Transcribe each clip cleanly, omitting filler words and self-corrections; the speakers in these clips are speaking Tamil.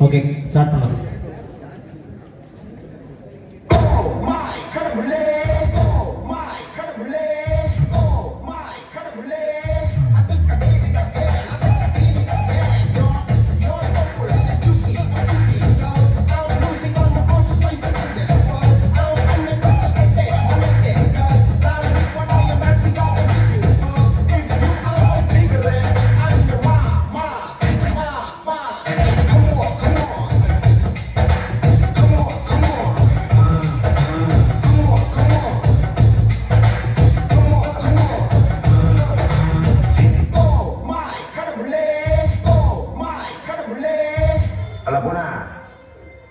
ஓகே ஸ்டார்ட் பண்ணலாம்.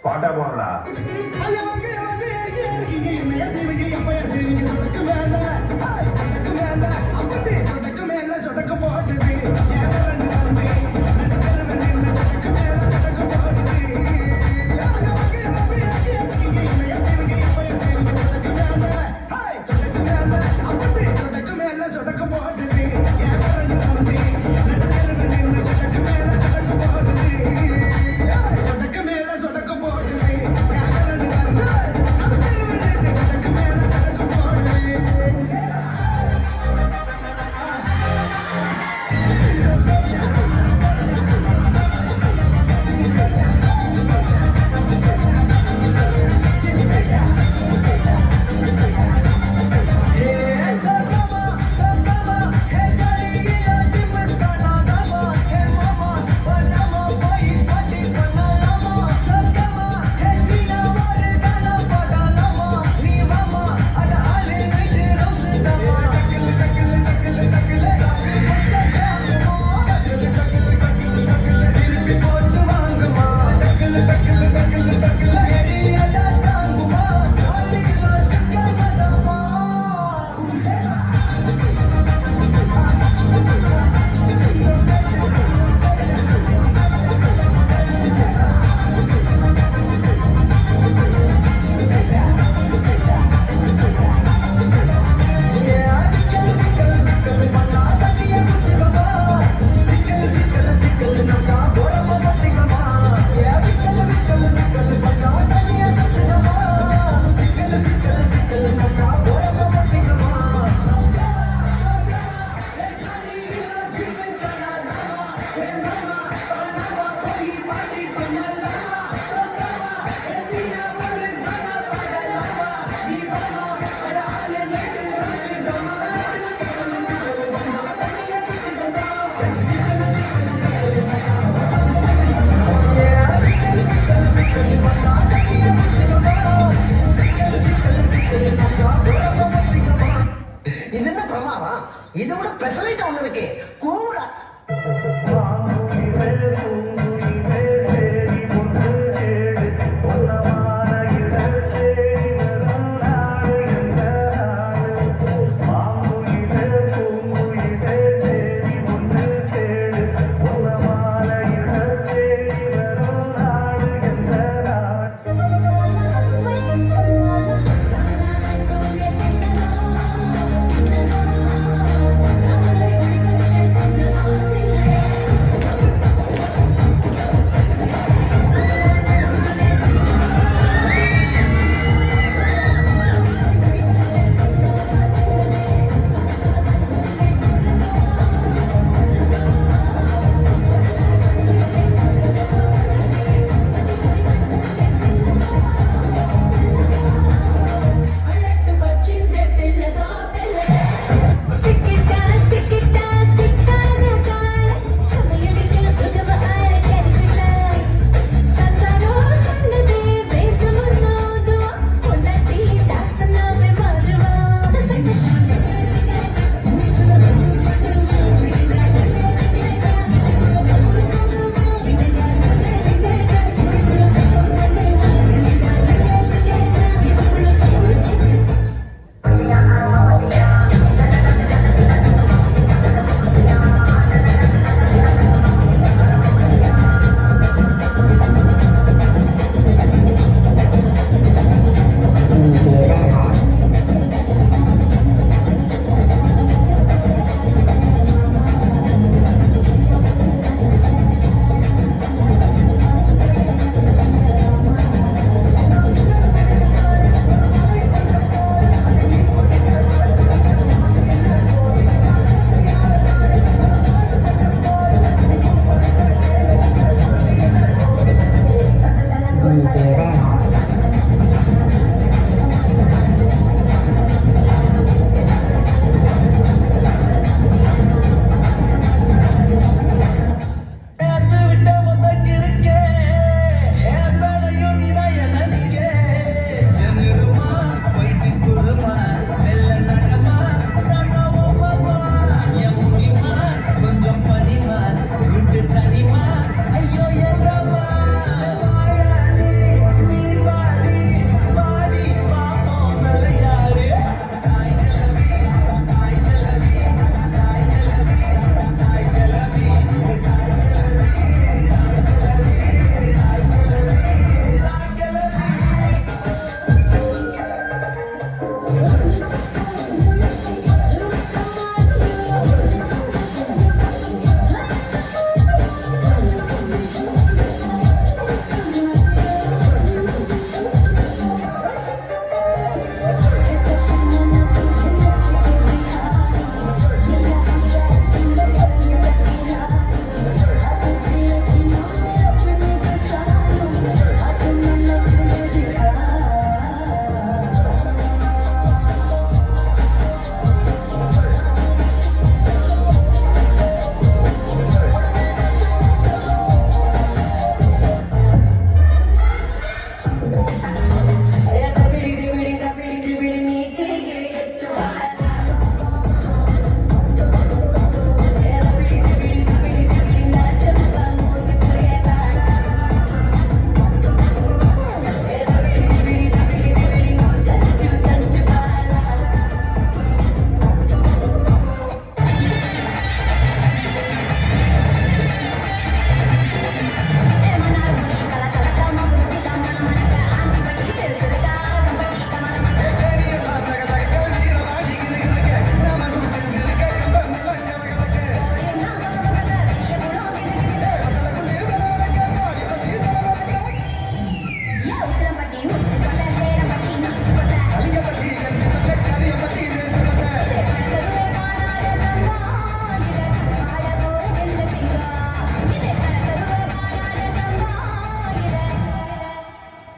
பாட்டா போடுறா இதோட பெசலைட் ஒண்ணு இருக்கு கூட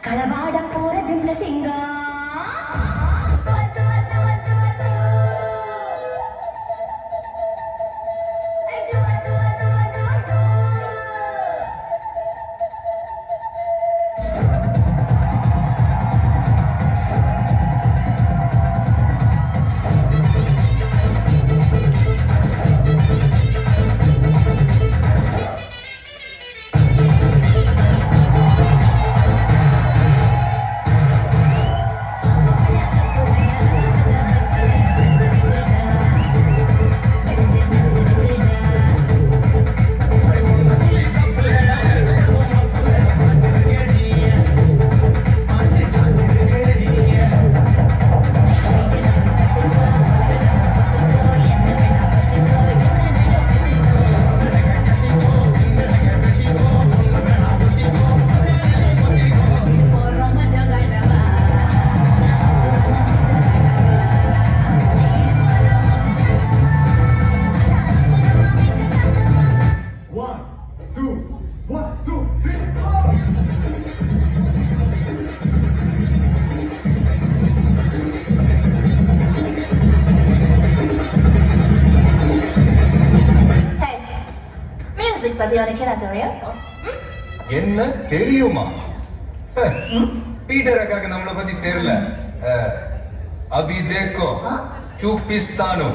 களவாட போறதில்ல சிங்கா பத்தி உனக்கு என்ன தெரியும்? என்ன தெரியுமா? பீட்டர் அக்காக்கு நம்மளை பத்தி தெரியல. அபி தேக்கோ చూపిస్తాను.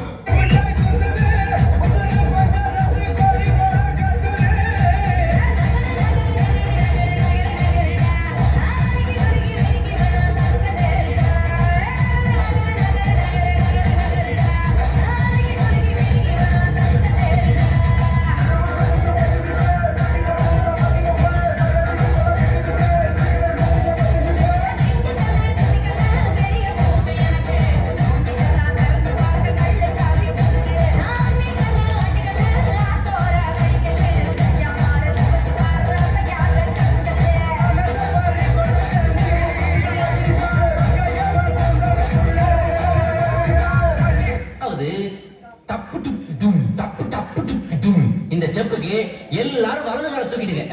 இந்த ஸ்டெப்புக்கு எல்லாரும் வலது கால தூக்கிடுங்க.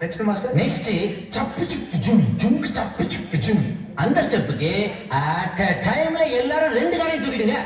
Next master. நெக்ஸ்ட் சப்பு சுப்பு ஜும் ஜும்க்கு சப்பு சுப்பு ஜும். அந்த ஸ்டெப்புக்கு அட் a டைம்ல எல்லாரும் ரெண்டு காலையும் தூக்கிடுங்க.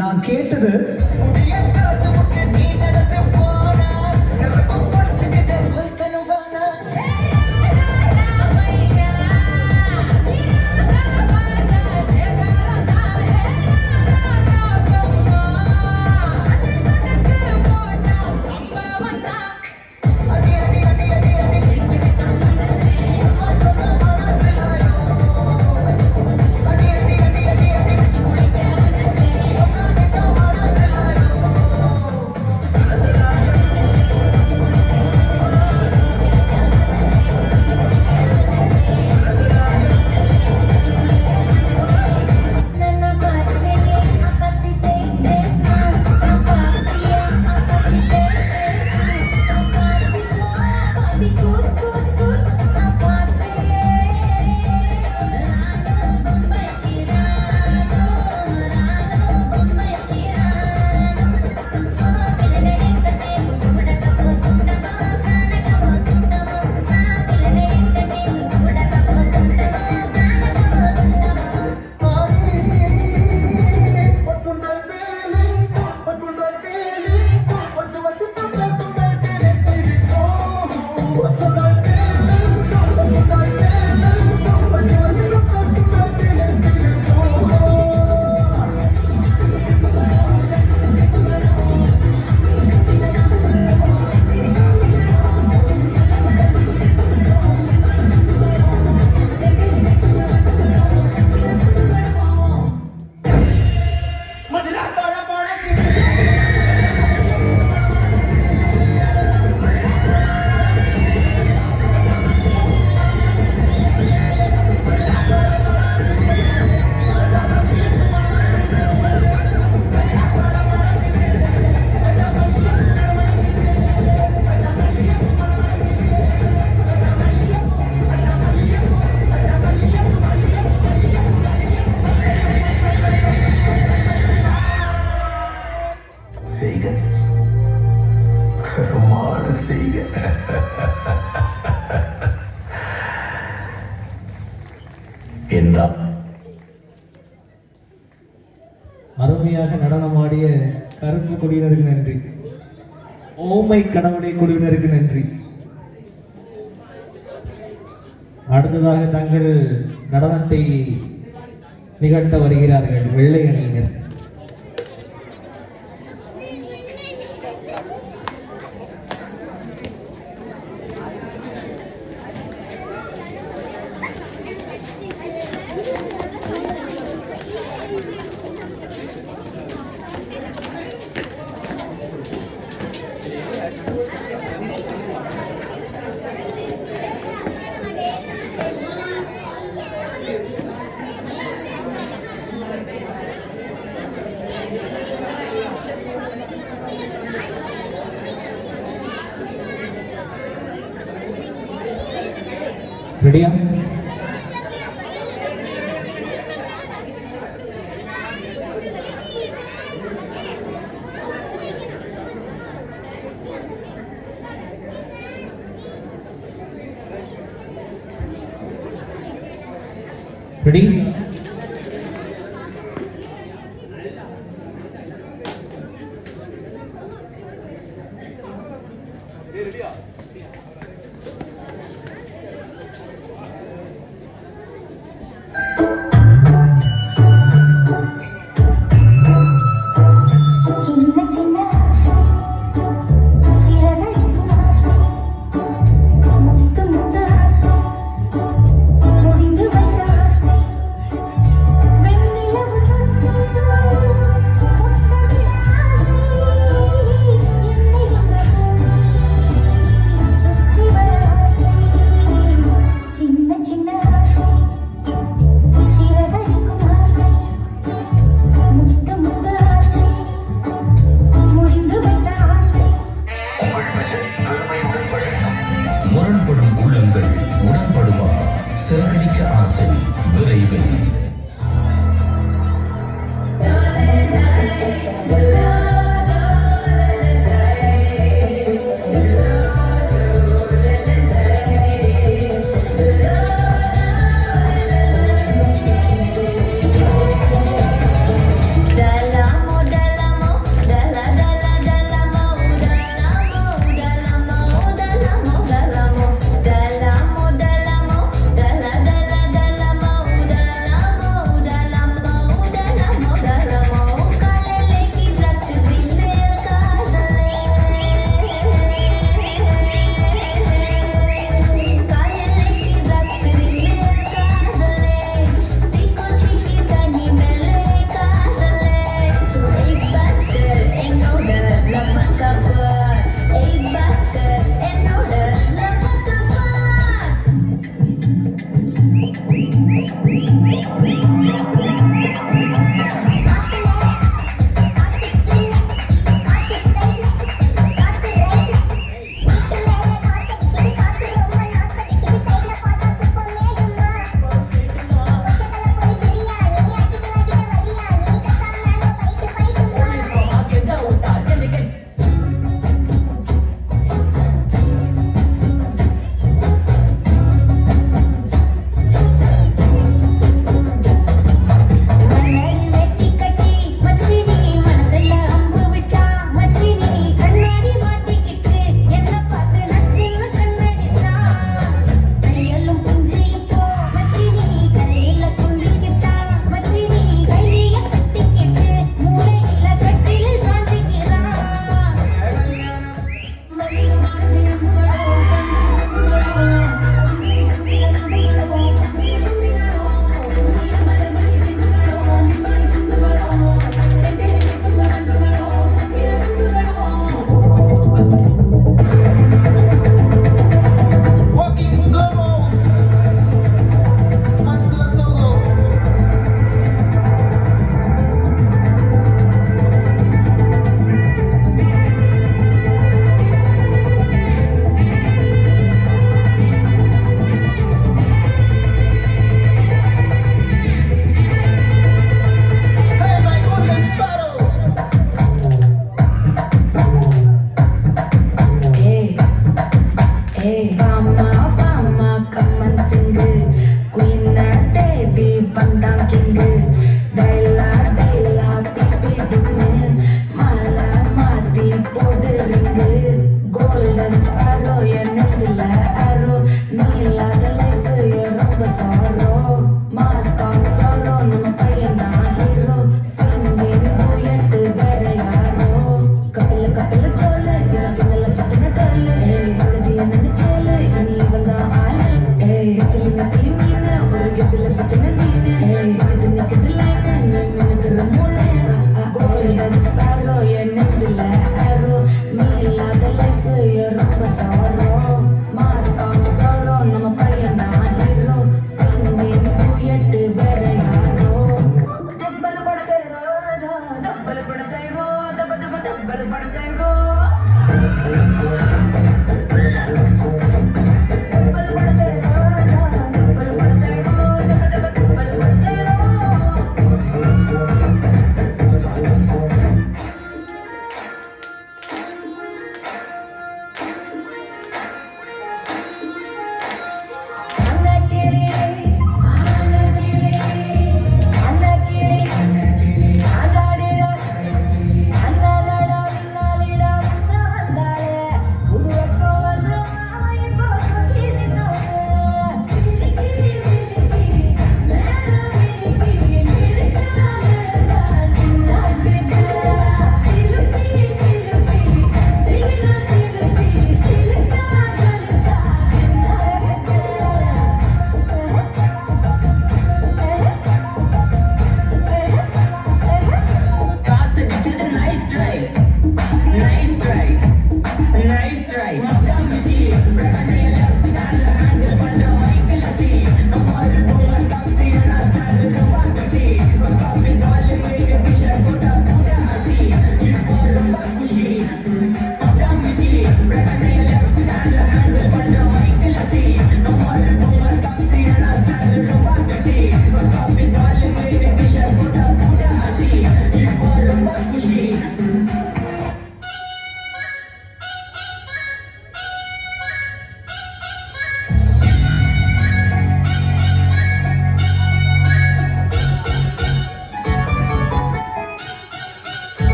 நான் கேட்டது செய்க கருமான செய்க. என்றார். அருமையாக நடனமாடிய கருப்பு குழுவினருக்கு நன்றி. ஓமை கணவனை குழுவினருக்கு நன்றி. அடுத்ததாக தங்கள் நடனத்தை நிகழ்த்த வருகிறார்கள் வெள்ளை அணியினர். ரெடியா? ரெடி? சின்ன சின்ன சிறகடிக்கும் ஆசை முத்து முத்து ஆசை முடிந்து வைத்த ஆசை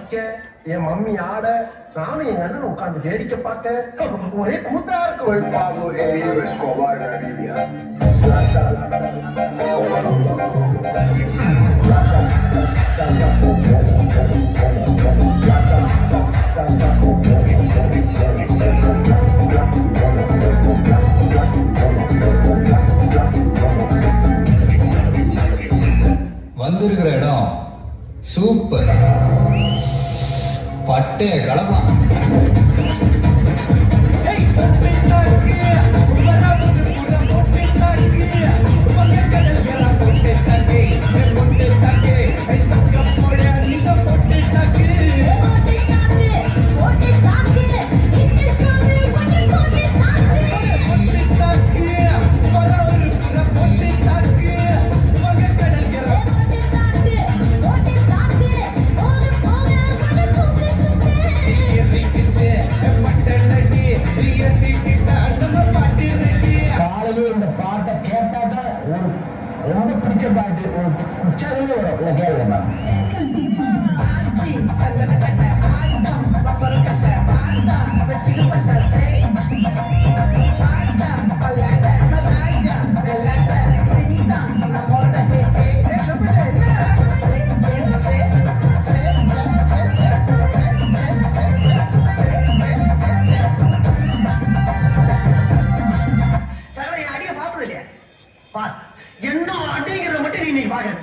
வாசிக்க, என் மம்மி ஆட, நானும் எங்க அண்ணன் உட்கார்ந்து வேடிக்கை பார்க்க ஒரே கூத்தா இருக்கும். Soy Pablo Emilio Escobar Gaviria. வந்திருக்கிற இடம் சூப்பர். பட்டே கலப்பலாம். காலையில இந்த பாட்டை கேட்டாதான் ஒரு ரொம்ப பிடிச்ச பாட்டு, ஒரு உற்சாகமே வரும். கேளுங்க அடிக்க பார்த்தது இல்லையா? என்ன அடிங்கிறத மட்டும் நீ இன்னைக்கு பாக்க.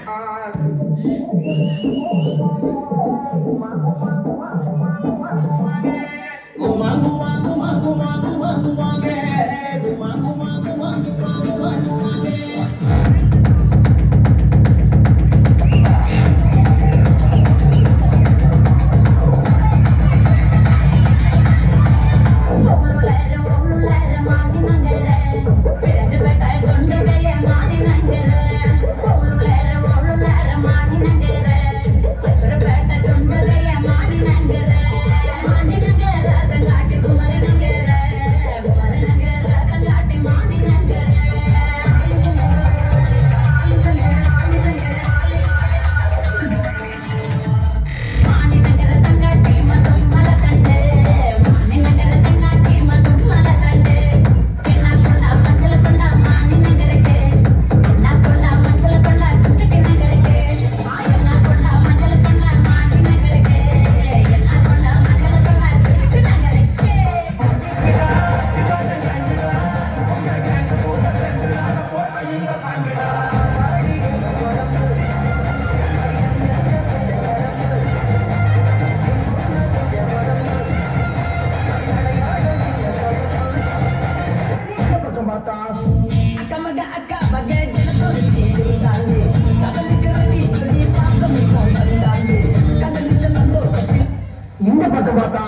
இந்த பக்கம் பார்த்தா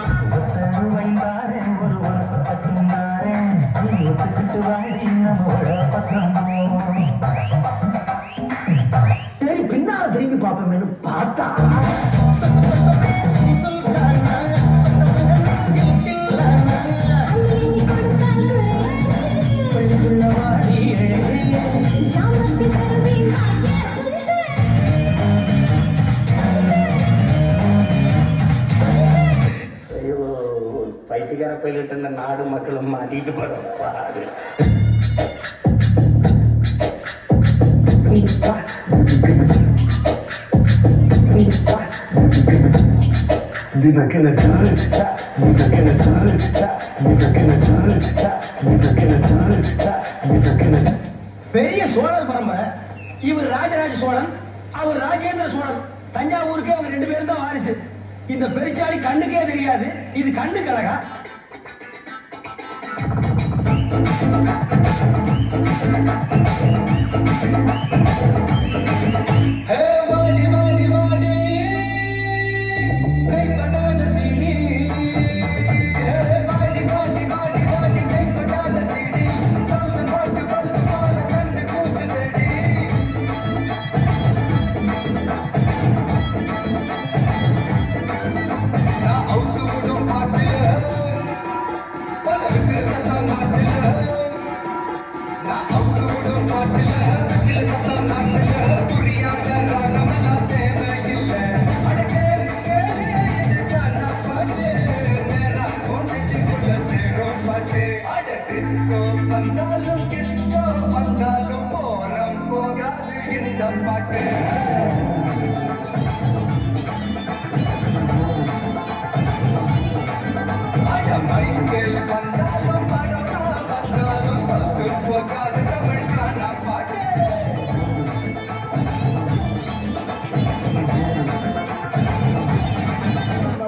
சரி, பின்னால திரும்பி பார்ப்போம் பார்த்தா பைத்தியக்கார பைலட் இந்த நாடு மக்களும் மாட்டிட்டு போறாரு. பெரிய சோழர் பரம்பரை. இவர் ராஜராஜ சோழன், அவர் ராஜேந்திர சோழன். தஞ்சாவூருக்கே அவங்க 2 பேரும் தான் வாரிசு. இந்த பெருச்சாளி கண்ணுக்கே தெரியாது. இது கண்ணு கழகா. நாட்டுல சில நாட்டுல புரியாத ராகமெல்லாம்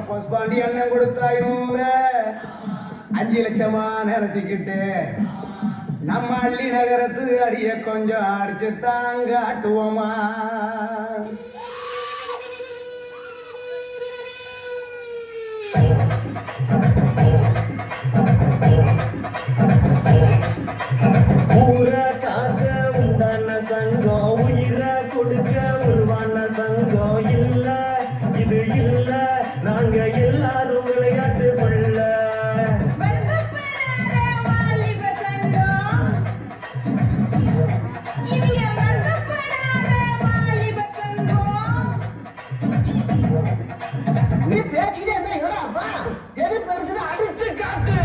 பொஸ்பாண்டி அண்ணன் கொடுத்த 500 5 லட்சமா நினைச்சுக்கிட்டு நம்ம அள்ளி நகரத்து அடிய கொஞ்சம் அடிச்சு தாங்க ஆட்டுவோமா. ஊரை காக்க உண்டான சங்கம், உயிரை கொடுக்க உருவான சங்கம் இல்ல, இது இல்ல, நாங்க எல்லாரும் விளையாட்டு கொள்ள. நீ பேச்சுக்கிட்டே இருந்தா என்னடா எது பெருசுன்னு அடிச்சு காட்டு.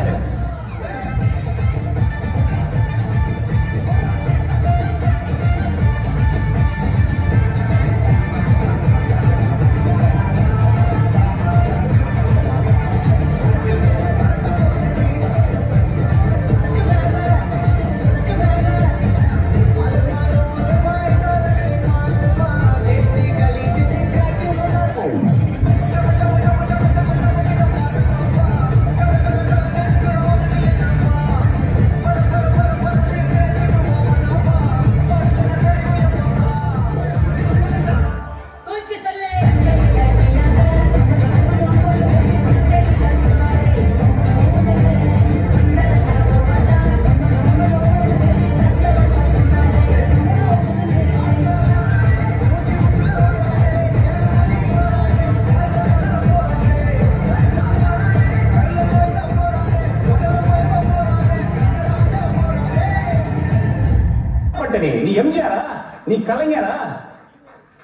நீ எம்ஜிஆரா? நீ கலைஞரா?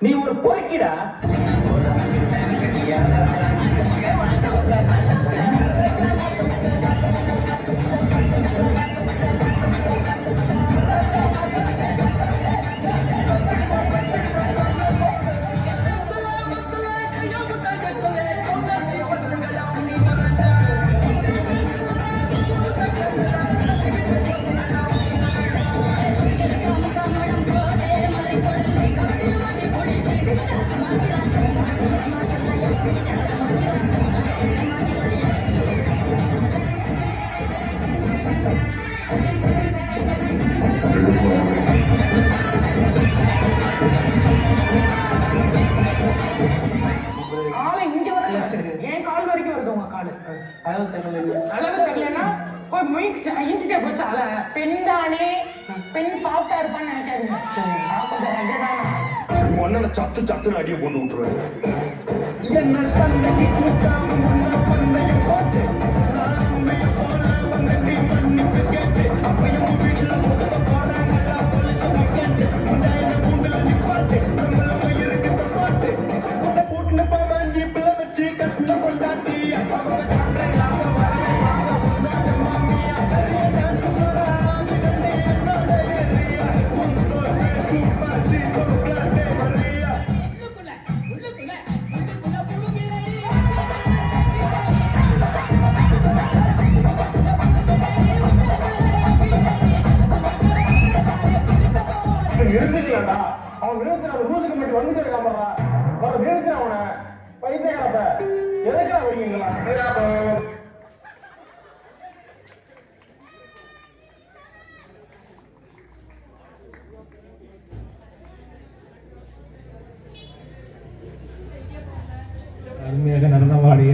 நீ ஒரு பொறுக்கிடா. என் கால் வரைக்கும் வருது உங்க காலு. அளவு தெரியலன்னா இன்ச்சிட்டே போச்சு. பெண் தானே, பெண் சாப்பிட்டா இருப்பான்னு நினைக்காதீங்க. ஒன்னு சத்து சத்துன்னு அடியை போட்டு விட்டுருவேன். என்ன சந்தைக்கு கூட்டாம பந்தயம் போட்டு மன்னிப்பு கேட்டு அப்பையும் வீட்டுல முகத்தை போறாங்களா போலீஸ் கேட்டு முண்டாயின கூண்டுல நிப்பாட்டு நம்மள இருக்கு சப்பாட்டு உன்னை கூட்டுன்னு போவான் ஜீப்ல வச்சு கட்டுல கொண்டாட்டி அவங்க காட்டுறாங்க வரவே மாமியா பெரிய டான்ஸ் போறா என்னோட ஏரியா சூப்பர் சீப்பர் பிளாட்டே வரியா இருந்துக்கலடா. அவன் விழுந்துறான், ரூசுக்கு மட்டும் வந்துட்டு இருக்கான். அவன் விழுந்துறான், அவனை பைத்தியக்காரப்ப எதுக்கா வரீங்களா? அருமையாக நடனமாடிய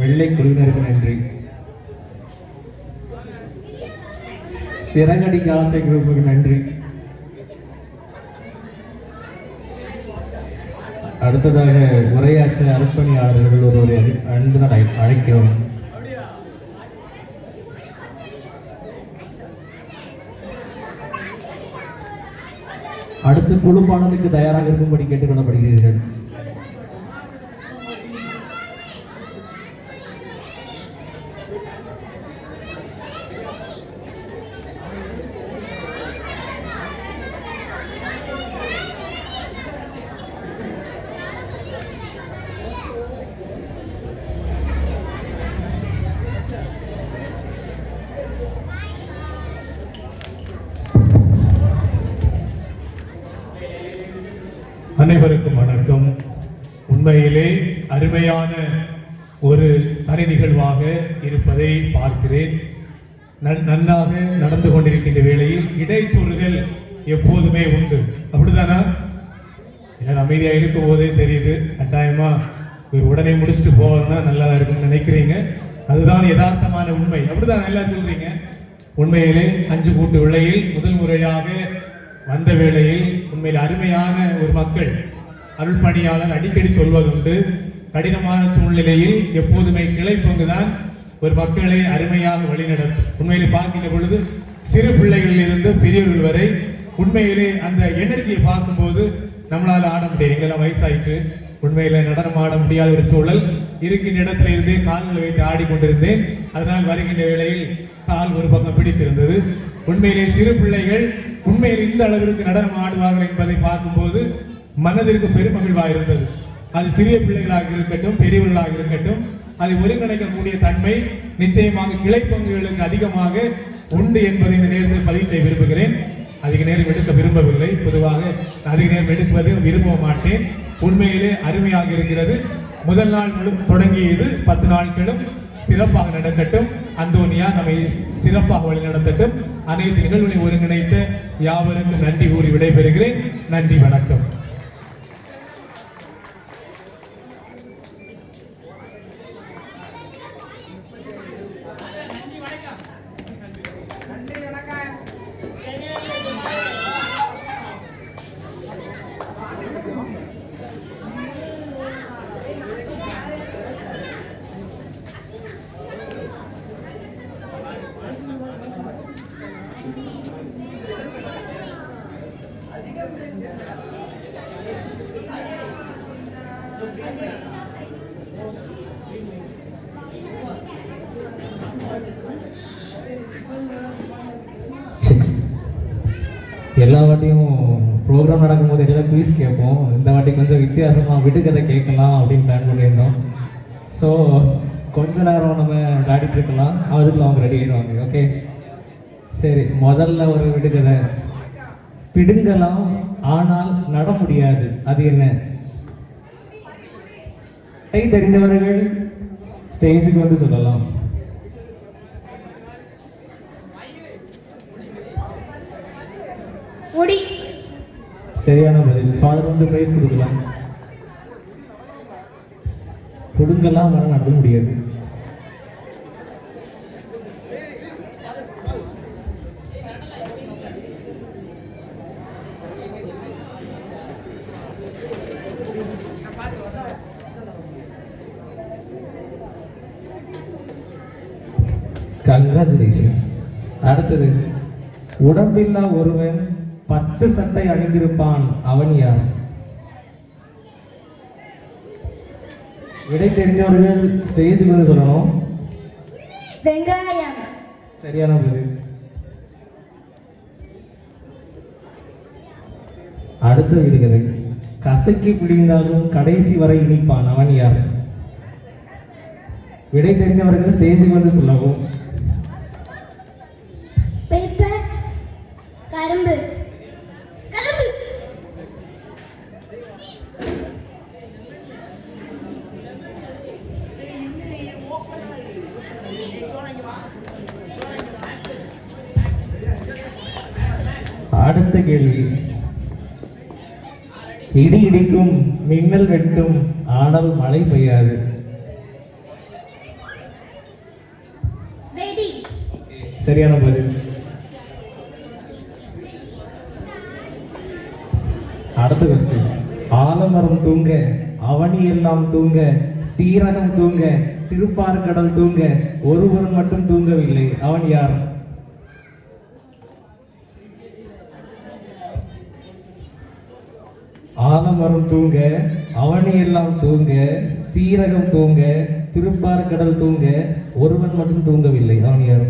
வெள்ளை குழுவினருக்கு நன்றி. சிறகடி காசை குரூப்புக்கு நன்றி. அடுத்ததாக உரையாற்ற அர்ப்பணியாளர்கள் ஒருவரை அன்புடன் அழைக்கிறோம். அடுத்து குழு பாடலுக்கு தயாராக இருக்கும்படி கேட்டுக்கொள்ளப்படுகிறீர்கள். அனைவருக்கும் வணக்கம். உண்மையிலே அருமையான ஒரு கலை நிகழ்வாக இருப்பதை பார்க்கிறேன். நன்றாக நடந்து கொண்டிருக்கின்ற வேளையில் இடைச்சொல்கள் எப்போதுமே உண்டு, அப்படிதானா? அமைதியாக இருக்கும் போதே தெரியுது. கட்டாயமா ஒரு உடனே முடிச்சுட்டு போகணும்னா நல்லா இருக்கும்னு நினைக்கிறீங்க. அதுதான் யதார்த்தமான உண்மை, அப்படிதான் எல்லாம் சொல்றீங்க. உண்மையிலே 5 கூட்டு விளையில் முதல் முறையாக வந்த வேளையில் உண்மையில் அருமையான ஒரு மக்கள் அருள் பணியாளர் அடிக்கடி சொல்வதுண்டு, கடினமான சூழ்நிலையில் எப்போதுமே கிளை பங்குதான் ஒரு மக்களை அருமையாக வழிநடத்தும். உண்மையிலே பார்க்கின்ற பொழுது சிறு பிள்ளைகளில் இருந்து பெரியவர்கள் வரை உண்மையிலே அந்த எனர்ஜியை பார்க்கும்போது நம்மளால ஆட முடியும். எங்கெல்லாம் வயசாயிட்டு உண்மையில நடனம் ஆட முடியாத ஒரு சூழல் இருக்கின்ற இடத்துல இருந்தே கால்களை வைத்து ஆடிக்கொண்டிருந்தேன். அதனால் வருகின்ற வேளையில் கால் ஒரு பக்கம் பிடித்திருந்தது. உண்மையிலே சிறு பிள்ளைகள் உண்மையில் இந்த அளவிற்கு நடனம் ஆடுவார்கள் என்பதை பார்க்கும்போது மனதிற்கு பெருமகிழ்வாக இருந்தது. அது சிறிய பிள்ளைகளாக இருக்கட்டும், பெரியவர்களாக இருக்கட்டும், அதை ஒருங்கிணைக்கக்கூடிய தன்மை நிச்சயமாக கிளை பங்குகளுக்கு அதிகமாக உண்டு என்பதை இந்த நேரத்தில் பதிவு செய்ய விரும்புகிறேன். அதிக நேரம் எடுக்க விரும்பவில்லை. பொதுவாக அதிக நேரம் எடுப்பது விரும்ப மாட்டேன். உண்மையிலே அருமையாக இருக்கிறது. முதல் நாள் தொடங்கியது 10 நாட்களும் சிறப்பாக நடக்கட்டும். அந்தோனியா நம்மை சிறப்பாக வழி நடத்தட்டும். அனைத்து நிகழ்வுகளை ஒருங்கிணைத்த யாவருக்கும் நன்றி கூறி விடைபெறுகிறேன். நன்றி, வணக்கம். எல்லா வாட்டியும் ப்ரோக்ராம் நடக்கும்போது எல்லாம் குயிஸ் கேட்போம். இந்த வாட்டி கொஞ்சம் வித்தியாசமாக விடுகதை கேட்கலாம் அப்படின்னு பிளான் பண்ணியிருந்தோம். ஸோ கொஞ்ச நேரம் நம்ம விளையாடிட்டு இருக்கலாம், அதுக்குள்ள அவங்க ரெடி ஆயிடுவாங்க. ஓகே, சரி. முதல்ல ஒரு விடுகதை. பிடுங்கலாம் ஆனால் நட முடியாது, அது என்ன? கை தெரிந்தவர்கள் ஸ்டேஜுக்கு வந்து சொல்லலாம். முடி. சரியான பதில். ஃபாதர் வந்து பிரைஸ் கொடுக்கலாம். கொடுங்கலாம் ஆனால் நட முடியாது. கங்க்ராச்சுலேஷன்ஸ். அடுத்தது, உடம்பில்லா ஒருவன் 10 சட்டை அணிந்திருப்பான், அவன் யார்? விடை தெரிந்தவர்கள் ஸ்டேஜுக்கு வந்து சொல்லணும். வெங்காயம். சரியான பதில். அடுத்த விடுகதை. கசக்கி பிடிந்தாலும் கடைசி வரை இனிப்பான், அவன் யார்? விடை தெரிந்தவர்கள் ஸ்டேஜுக்கு வந்து சொல்லவும். பேப்பர். கரும்பு. கரும்பு. அடுத்த கேள்வி. இடி இடிக்கும், மின்னல் வெட்டும், ஆனால் மழை பெய்யாது. வெடி. சரியான பதில். அடுத்த கொஸ்டின். ஆலமரம் தூங்க, அவனி எல்லாம் தூங்க, சீரகம் தூங்க, திருப்பார்கடல் தூங்க, ஒருவன் மட்டும் தூங்கவில்லை, அவன் யார்? ஆலமரம் தூங்க, அவனி எல்லாம் தூங்க, சீரகம் தூங்க, திருப்பார்கடல் தூங்க, ஒருவன் மட்டும் தூங்கவில்லை, அவன் யார்?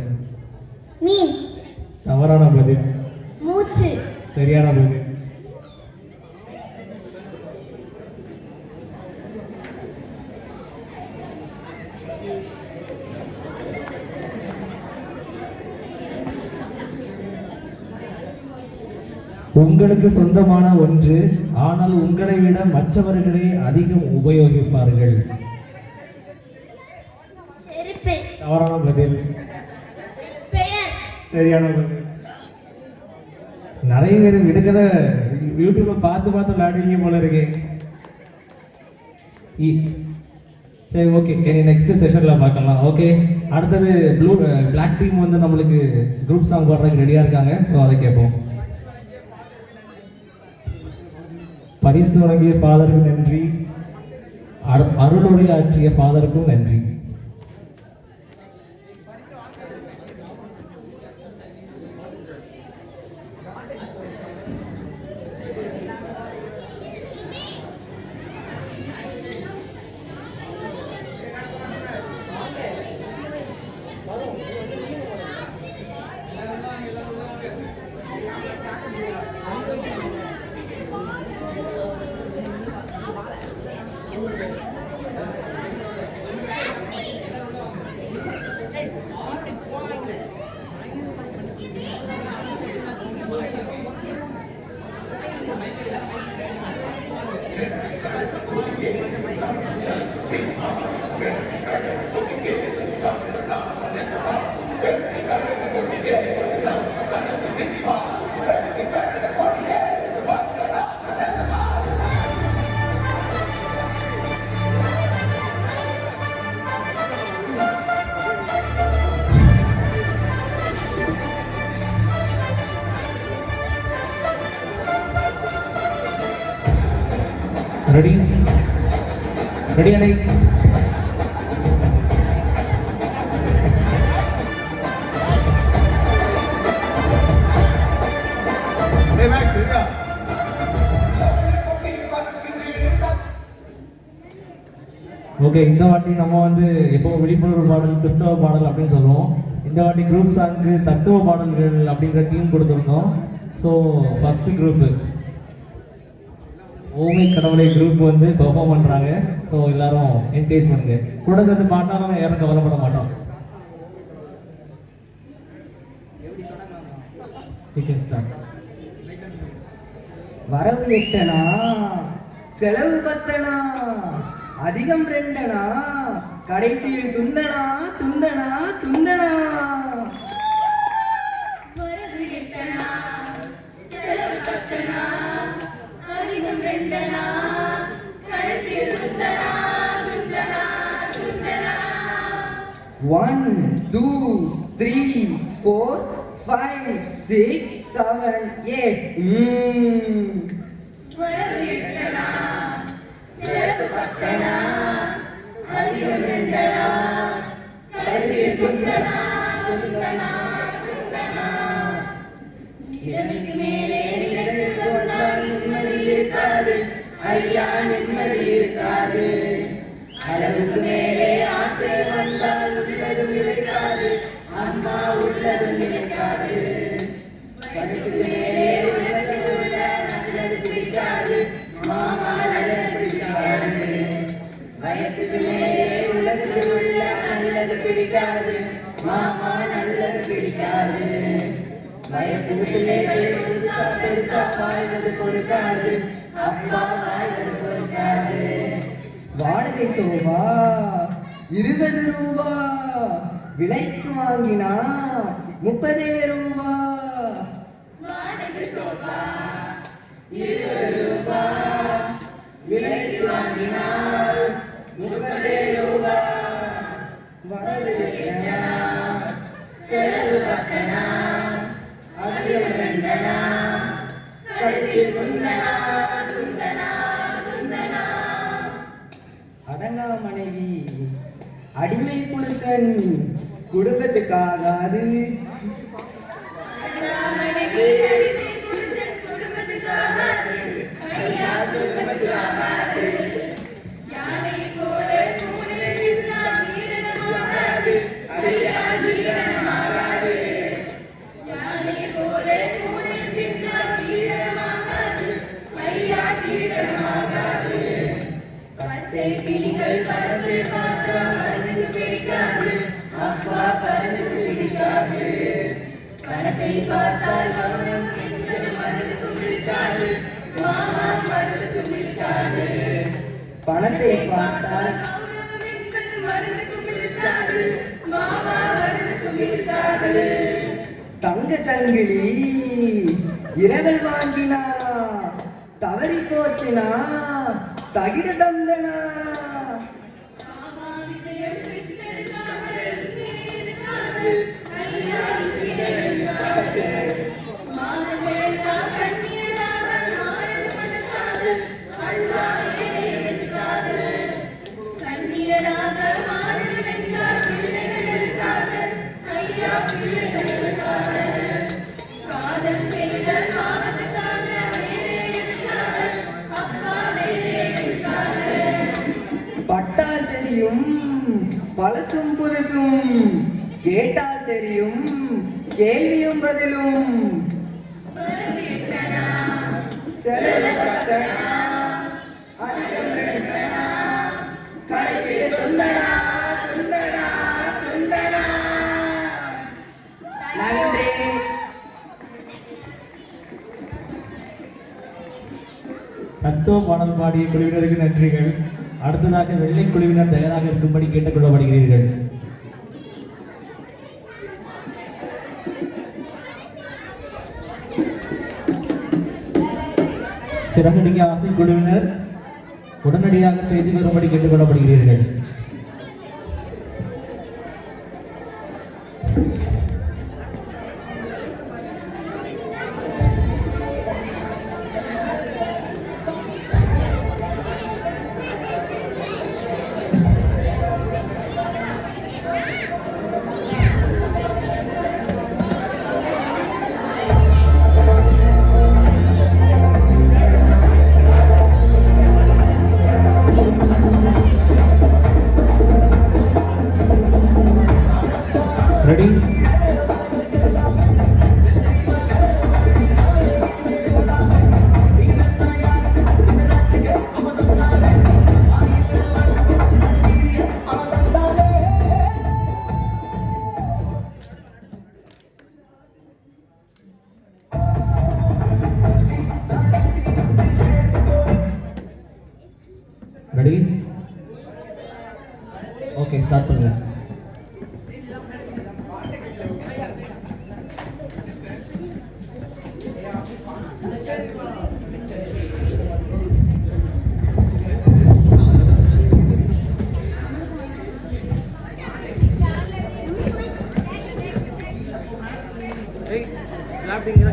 மீன். தவறான பதில். மூச்சு. சரியான பதில். உங்களுக்கு சொந்தமான ஒன்று ஆனால் உங்களை விட மற்றவர்களே அதிகம் உபயோகிப்பார்கள். செருப்பு. தவறான பதில். பெயர். சரியான பதில். நிறைய பேர் விடுக்கதை யூடியூப்ல பார்த்து பார்த்து விளையாடுவீங்க போல இருக்கு. சரி, ஓகே, இனி நெக்ஸ்ட் செஷன்ல பார்க்கலாம். ஓகே, அடுத்தது பிளாக் டீம் வந்து நம்மளுக்கு குரூப் சாங் பாடுறதுக்கு ரெடியா இருக்காங்க. ஸோ அதை கேட்போம். பரிசு வழங்கிய ஃபாதருக்கு நன்றி, அருளுரை ஆற்றிய ஃபாதருக்கும் நன்றி. ரெடி ரெடி அணை. ஓகே, இந்த வாட்டி நம்ம வந்து எப்போ விழிப்புணர்வு பாடல், கிறிஸ்தவ பாடல் அப்படின்னு சொல்லுவோம். இந்த வாட்டி குரூப் சாங்க்கு தத்துவ பாடல்கள் அப்படிங்கிற தீம் கொடுத்துருந்தோம். ஸோ ஃபர்ஸ்ட் குரூப்பு ஓமை கடவுளை குரூப் வந்து பெர்ஃபார்ம் பண்ணுறாங்க. ஸோ எல்லாரும் என்கரேஜ் பண்ணுங்க. கூட சேர்ந்து பாட்டாலும் யாரும் கவலைப்பட மாட்டோம். வரவு எட்டனா, செலவு பத்தனா, அதிகம் ரெண்டனா, கடைசியில் துந்தனா துந்தனா துந்தனா. வரவு எட்டனா, செலவு பத்தனா, அதிகம் ரெண்டனா, கடைசியில் துந்தனா துந்தனா துந்தனா. 1 2 3 4 5 6 7 8. வரவு எட்டனா, செலவு பத்தனா, அதிகம் ரெண்டனா, கடைசியில் துந்தனா துந்தனா துந்தனா. இரவுக்கு மேலே நிலவுக்கு வந்தால் நிம்மதி இருக்காது ஐயா, நிம்மதி இருக்காது. அளவுக்கு மேலே ஆசை வந்தால் உள்ளதும் நிலைக்காது அம்மா, உள்ளதும் நிலைக்காது. வயசுக்கு மேலே உலகத்தில் உள்ள நல்லது பிடிக்காது மாமா, நல்லது பிடிக்காது. வயசுக்கு மேலே உலகத்தில் உள்ள நல்லது பிடிக்காது மாமா, நல்லது பிடிக்காது. வயசு பிள்ளைகள் பெருசா பெருசா வாழ்வது பொறுக்காது அப்பா, வாழ்வது பொறுக்காது. வாடகை சோபா 20 ரூபா, விலைக்கு வாங்கினா 30 ரூபா. வாடகை சோபா 20 ரூபா, விலைக்கு வாங்கினால் 30 ரூபா. வரவு எட்டனா, செலவு பத்தனா, அதிகம் ரெண்டனா, கடைசியில் துந்தனா துந்தனா துந்தனா. அடங்கா மனைவி அடிமை புருஷன் குடும்பத்துக்காகாது. மனைவி அடிமை புருஷன் குடும்பத்துக்காகாது ஐயா, குடும்பத்துக்காகாது. யானை போல தூணில் நின்றால் ஜீரணமாகாது ஐயா, ஜீரணமாகாது. யானை போல தூணில் நின்றால் ஜீரணமாகாது ஐயா, ஜீரணமாகாது. பச்சை கிளிகள் பறந்து பார்த்தா பறந்துக்கு பிடிக்காது அப்பா, பறந்துக்கு பிடிக்காது. பணத்தை பார்த்தால் கௌரவம் என்பது மருந்துக்கு பிடிக்காது மாமா மருந்துக்கும் இருக்காது. பணத்தை பார்த்தால் கௌரவம் என்பது மருந்துக்கும் இருக்காது. மாமா மருந்துக்கும் இருக்காது. தங்க சங்கிலி இரவல் வாங்கினா தவறி போச்சுனா தகிட தந்தனா. மாமா விஜயம் கிருஷ்ணனுக்காக இங்கே இருக்காது. ஐயா இங்கே இருக்காது. மாதங்கள் எல்லாம் கண்ணீராக மாறணுமனக்காக அழுவா ஏறே இருக்காது. கண்ணீராக மாறணும் என்றால் பிள்ளைகள் இருக்காது. ஐயா பிள்ளைகள் இருக்காது. காதல் செய்த பாவத்துக்காக வேறே இருக்காது. அப்பா வேறே இருக்காது. பட்டால் தெரியும் பழசும் புதுசும், கேட்டால் தெரியும் கேள்வியும் பதிலும். வரவு எட்டனா செலவு கட்டணா அதிகம் கட்டணா கடைசியில் துண்டனா துண்டனா துண்டனா. நன்றி. தத்துவ பாடல் பாடிய குழுவினருக்கு நன்றிகள். அடுத்ததாக வெள்ளை குழுவினர் தயாராக இருக்கும்படி கேட்டுக்கொள்ளப்படுகிறீர்கள். சிறகடிக்க ஆசை குழுவினர் உடனடியாக ஸ்டேஜுக்கு வரும்படி கேட்டுக்கொள்ளப்படுகிறீர்கள். ரெடி? ரெடி? ஓகே, ஸ்டார்ட் பண்ணுங்க.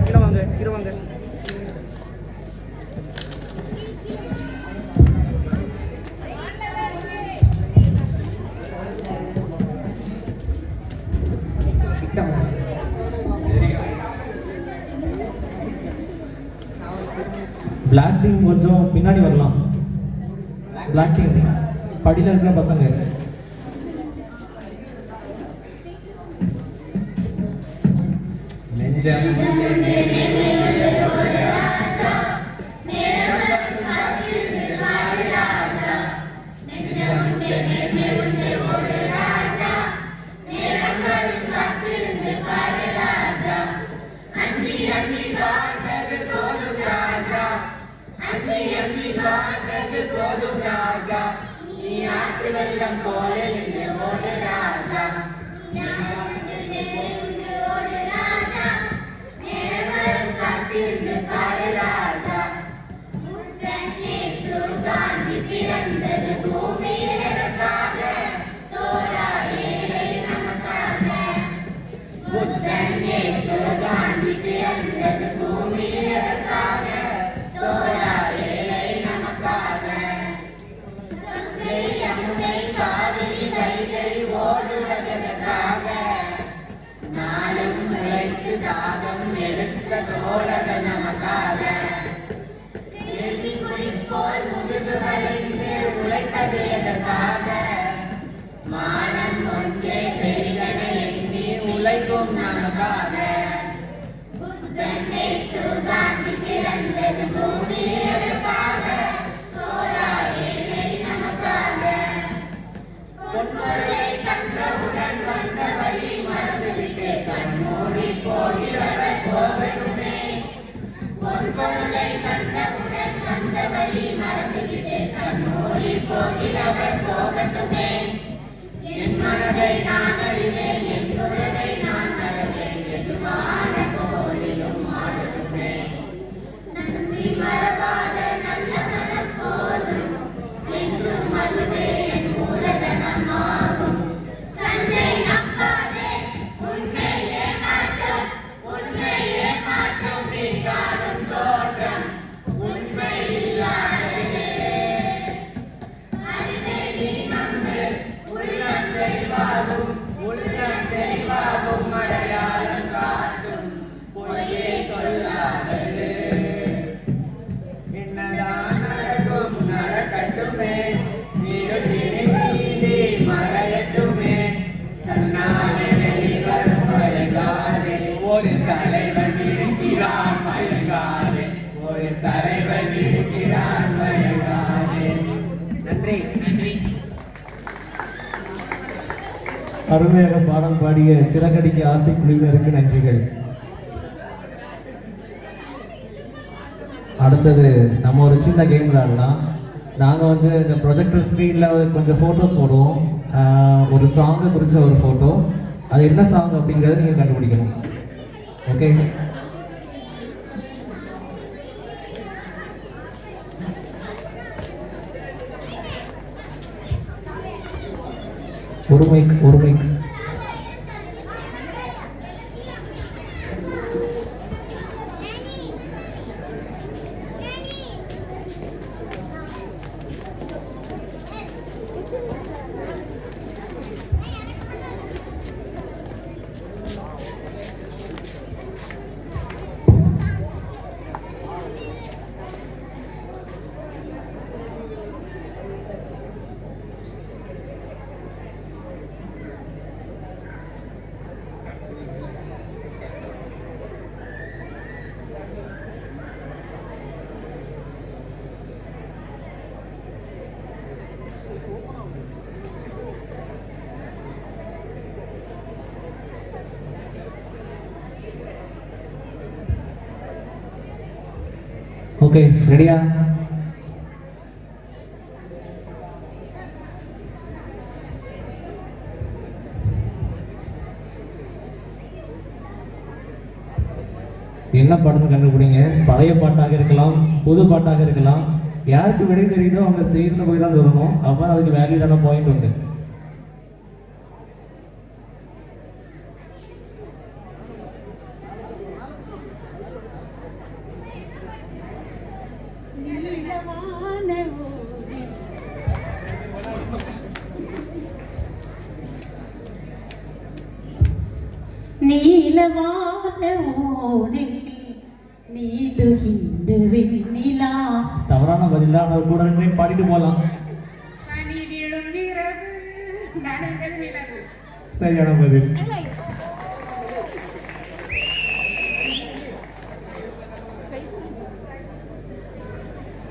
கீழே வாங்க கீழே வாங்க. பிளாக் டீம் கொஞ்சம் பின்னாடி வரலாம். பிளாக் டீம் படியில் இருக்கிற பசங்க. பொன்பொருளை கண்டவுடன் போகிறவர் போகட்டுமே என் மனதை நான் அறிவேன் என் குரலை நான் மறவேன் எதுவான போலிலும் மாறட்டுமே நன்றி மறவாத நல்ல மனம் போதும் என்றும் அதுவே என் மூலதனமாகும் தன்னை நம்பாதே உன்னை ஏமாற்றும் நீ காணும் தோற்றம் உண்மை இல்லாதது அறிவை நீ நம்பு உள்ளம் தெளிவாகும் அடையாளம் காட்டும் பொய்யே சொல்லாதது என்னதான் நடக்கும் நடக்கட்டுமே நீதி மறையட்டுமே தன்னாலே வெளிவரும் மயங்காதே ஒரு தலைவன் இருக்கிறான் மயங்காதே ஒரு தலைவன் இருக்கிறான் மயங்காதே நன்றி நன்றி அருமையாக பாடல் பாடிய சிறகடிக்க ஆசை குழுவினருக்கு நன்றிகள். அடுத்தது நம்ம ஒரு சின்ன கேம் விளையாடலாம். நாங்கள் வந்து இந்த ப்ரொஜெக்டர் ஸ்க்ரீனில் கொஞ்சம் ஃபோட்டோஸ் போடுவோம். ஒரு சாங்கை குறித்த ஒரு ஃபோட்டோ, அது என்ன சாங் அப்படிங்கிறத நீங்கள் கண்டுபிடிக்கணும். ஓகே, ஒரு மைக் ஓகே, ரெடியா? என்ன பாட்டுன்னு கண்டுபிடிங்க. பழைய பாட்டாக இருக்கலாம், புது பாட்டாக இருக்கலாம். யாருக்கு விடை தெரியுதோ அவங்க ஸ்டேஜில் போய் தான் சொல்லணும். அப்போ அதுக்கு வேலிடான பாயிண்ட் உண்டு. தவறான பதிலா கூட பாடிட்டு போகலாம். சரியான பதில்.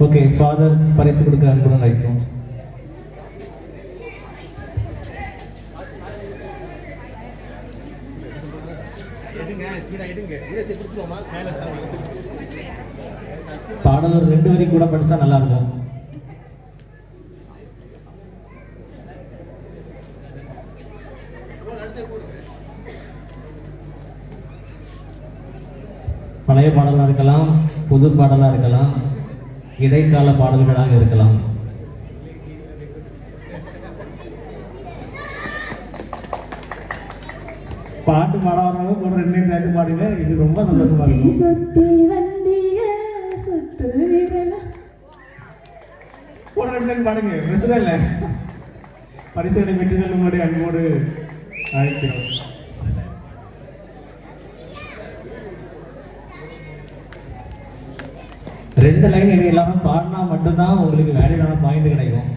ஓகே, ஃபாதர் பரிசு கொடுக்க அன்புடன் அழைக்கிறோம். பாடல் ஒரு 2 வரி கூட படிச்சா நல்லா இருக்கும். பழைய பாடலாக இருக்கலாம், புது பாடலாக இருக்கலாம், இடைக்கால பாடல்களாக இருக்கலாம். பாட்டு பாடாதவங்க கூட 2 சேர்த்து பாடுங்க. இது ரொம்ப சந்தோஷமா இருக்கும். கூட 2 பாடுங்க, பிரச்சனை இல்லை. பரிசுகளை பெற்று செல்லும்படி அன்போடு அழைக்கிறோம். ரெண்டு லைன் இது எல்லாரும் பாடினா மட்டும்தான் உங்களுக்கு வேலிடான பாயிண்ட் கிடைக்கும்.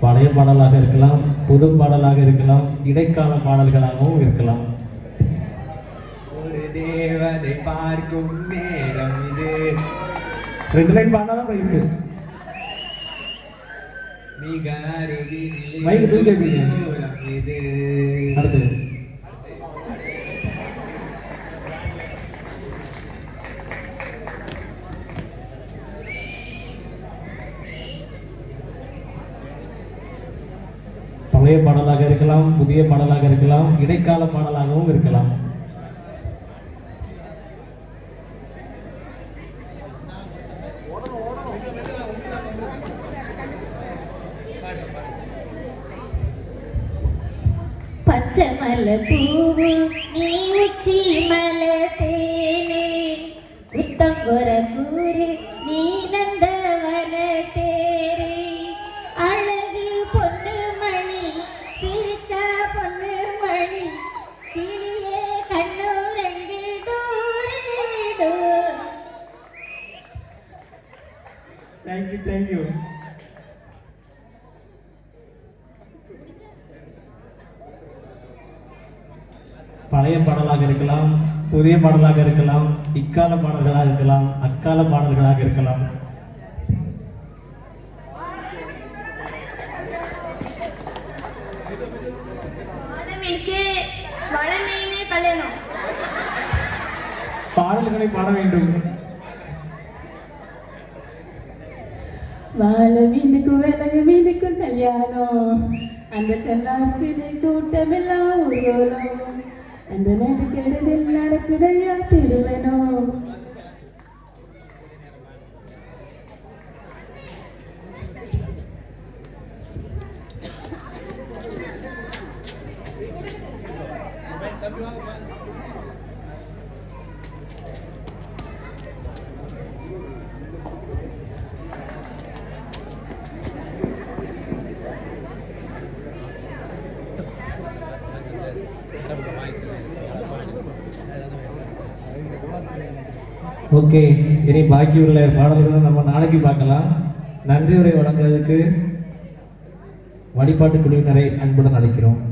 பழைய பாடலாக இருக்கலாம், புது பாடலாக இருக்கலாம், இடைக்கால பாடல்களாகவும் இருக்கலாம். ஒரு தேவதை பார்க்கும் நேரம் இது. 2 லைன் பாடினாதான் பிரைஸ். மிக அருகில் மைக்கு தூக்கி வச்சுக்கங்க. தூரம் இது. அடுத்து பழைய பாடலாக இருக்கலாம், புதிய பாடலாக இருக்கலாம், இடைக்கால பாடலாகவும் இருக்கலாம். பச்சை மலை பூவு நீ உச்சி மலை தேனே உத்தங்குற கூறு நீ நந்தவன தேரே அழகு பொண்ணு மணி சிரிச்சா பொண்ணு மணி கிளியே கண்ணு ரெண்டு டூரேடோ. Thank you thank you. பழைய பாடலாக இருக்கலாம், புதிய பாடலாக இருக்கலாம், இக்கால பாடல்களாக இருக்கலாம், அக்கால பாடல்களாக இருக்கலாம். பாடல்களை பாட வேண்டும். வாழ மீனுக்கு விலகு மீனுக்கு கல்யாணம் அந்த தென்னார்கிடை கூட்டமெல்லாம் ஊர்வலம் அந்த நடுக்கெடுதில் நடக்குதையா திருவனம். ஓகே, இனி பாக்கி உள்ள பாடல்களை நம்ம நாளைக்கு பார்க்கலாம். நன்றி உரை வழங்குவதற்கு வழிபாட்டு குழுவினரை அன்புடன் அழைக்கிறோம்.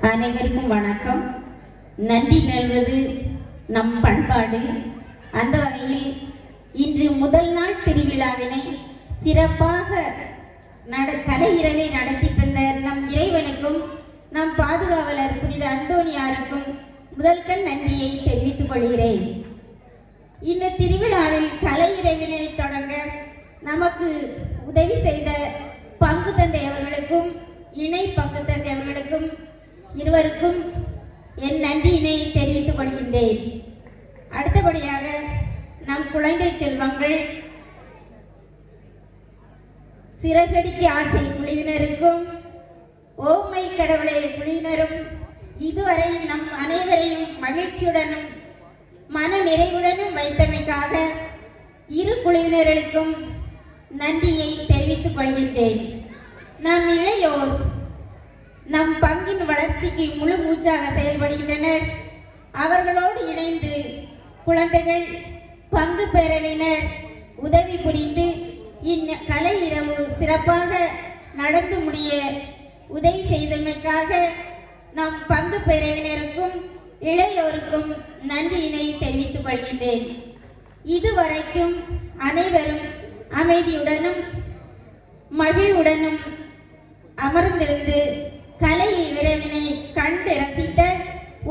அனைவருக்கும் வணக்கம். நன்றி நல்வது நம் பண்பாடு. அந்த வகையில் இன்று முதல் நாள் திருவிழாவினை சிறப்பாக கலை இரவை நடத்தி தந்த நம் இறைவனுக்கும் நம் பாதுகாவலர் புனித அந்தோனியாருக்கும் முதல்கண் நன்றியை தெரிவித்துக் கொள்கிறேன். இந்த திருவிழாவில் கலை இரவினை தொடங்க நமக்கு உதவி செய்த பங்கு தந்தை அவர்களுக்கும் இணை பங்கு தந்தை அவர்களுக்கும் இருவருக்கும் என் நன்றியினை தெரிவித்துக் கொள்கின்றேன். அடுத்தபடியாக நம் குழந்தை செல்வங்கள் சிறகடிக்கு ஆசை குழுவினருக்கும் ஓமை கடவுளை குழுவினரும் இதுவரை நம் அனைவரையும் மகிழ்ச்சியுடனும் மன நிறைவுடனும் வைத்தமைக்காக இரு குழுவினர்களுக்கும் நன்றியை தெரிவித்துக் கொள்கின்றேன். நம் இளையோர் நம் பங்கின் வளர்ச்சிக்கு முழு மூச்சாக செயல்படுகின்றனர். அவர்களோடு இணைந்து குழந்தைகள் பங்கு பேரவையினர் உதவி புரிந்து இக்கலை இரவு சிறப்பாக நடந்து முடிய உதவி செய்தமைக்காக நம் பங்கு பேரவையினருக்கும் இளையோருக்கும் நன்றியினை தெரிவித்துக் கொள்கின்றேன். இதுவரைக்கும் அனைவரும் அமைதியுடனும் மகிழ்வுடனும் அமர்ந்திருந்து கலை விரைவினை கண்டு ரசித்த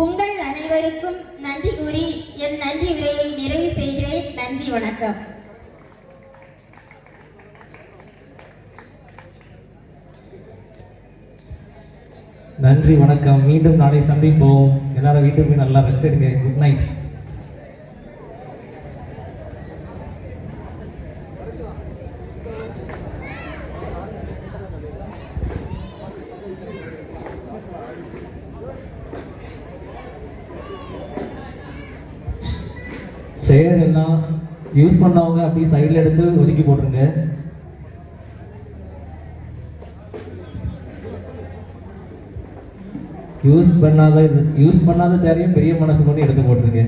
உங்கள் அனைவருக்கும் நன்றி கூறி என் நன்றி உரையை நிறைவு செய்கிறேன். நன்றி, வணக்கம். நன்றி, வணக்கம். மீண்டும் நாளை சந்திப்போம். எல்லாரும் வீட்டுக்கு போய் நல்லா ரெஸ்ட் எடுங்க. Good night. சரி. சேர் எல்லாம் யூஸ் பண்ணவங்க அப்படியே சைடில் எடுத்து ஒதுக்கி போட்டுருங்க. யூஸ் பண்ணாத சேரையும் பெரிய மனசு பண்ணி எடுத்து போட்டுருங்க.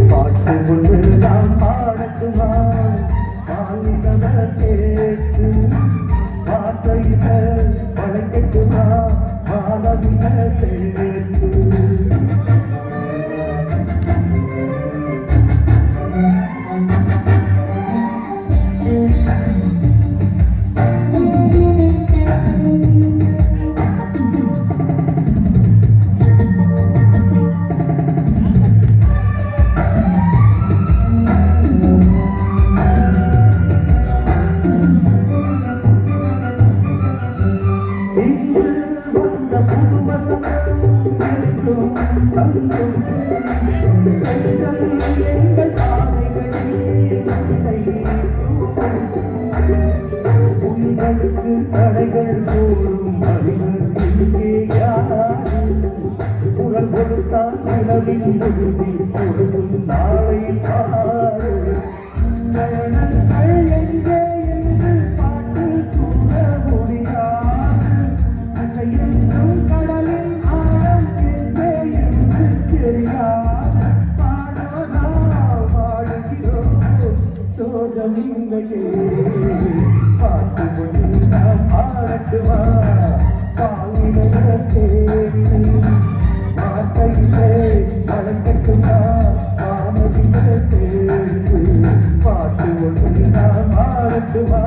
பாட்டு கொண்டு நாம் பாடட்டுமா பாலினவர் கேட்டு வார்த்தையில வளைக்கட்டுமா மாணவின சேர்த்து இன்று வந்த புது வசனம் இருக்கும் தங்கும் பெண்கள் எங்கள் பாதைகளில் உன்னை தூக்கும் உங்களுக்கு தடைகள் போடும் அறிவர் இங்கே யாரு குரல் கொடுத்தால் நிலவின் உறுதி பொருசும் நாளை பாரு பயணங்கள் எங்கே என்று பாட்டு கூற முடியாது இசையென்றும் கடலின் ஆழம் எங்கே என்று தெரியாது பாடலாம் பாடுகிறோம் சோகமில்லையே பாட்டு கொண்டு நாம் பாடட்டுமா பாலின தேடி வார்த்தையிலே வளர்க்கட்டுமா மாணவிய சேர்ந்து பாட்டு ஒன்று நாம் ஆடட்டுமா